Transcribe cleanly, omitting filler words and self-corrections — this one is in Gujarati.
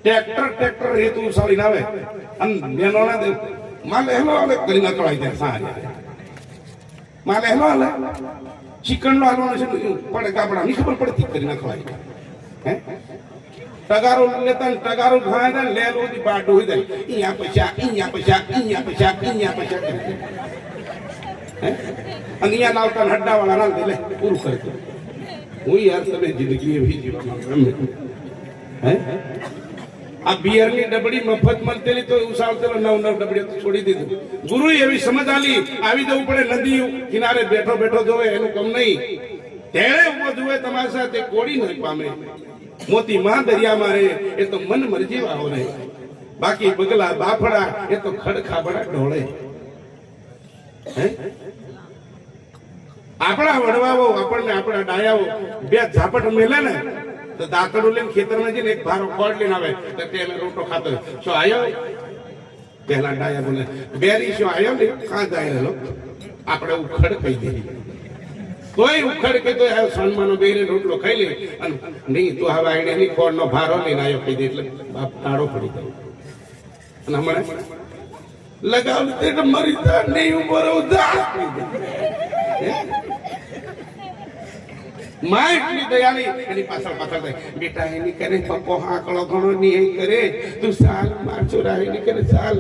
ટ્રેક્ટર હેતુ સાળી ના આવે અને નેનો ના દે માલ હેલો આલે કરી ના કળાઈ જાય સારી માલ હેલો આલે ચિકન નો હાલવાનો છે પડે કાપડા ની ખબર પડતી કરી ના કળાઈ હે ટગારો લેતા ટગારો ખાય ને લેલો દી બાડો હોય જાય અહીંયા પૈસા હે અહીંયા લાવતા હડ્ડા વાળા ના દે લે પૂરું કરી દો હું યાર તમે જિંદગી એવી જીવવા ગમે હે આ બિયર ની ડબડી મફત મળતેલી તો ઉસાવતેલો 9 ડબડી છોડી દીધું ગુરુ એવી સમજ આલી આવી જવું પડે નદી કિનારે બેઠો જોવે એનું કમ નહીં તેરે ઉભો જોવે તમારી સાથે કોડી નહીં પામે મોતી માં દરિયામાં રહે એ તો મન મરજી વાળો રહે બાકી બગલા બાફડા એ તો ખડખાબડા ઢોળે હે આપણા વડવાઓ આપણને આપણા ડાયાઓ બે ઝાપટ મેલે ને તો દાંતડું લઈને ખેતરમાં જઈને એક ભારો ખોડ લઈને આવે તો તેને રોટો ખાતો શું આવ્યો પહેલા ડાયા બોલે બેરી શું આવ્યો ને કાં જાય આપણે ઉખડ કહી દઈએ કોઈ ઉખડ કે તો સન્માનો બેરે રોટલો ખાઈ લે અને નહીં તું હવે આઈડિયાની ખોડનો ભારો લઈને આવ્યો કહી દે એટલે બાપ ટાળો પડી ગયો અને હમણાં લગાવ મરી જા નહીં ઉભો રહું માં એટલી દયાની એની પાછળ થાય બેટા એની કરે પપ્પો આકળો ઘણો ની કરે તું સાલ માર ચોરા એની કરે સાલ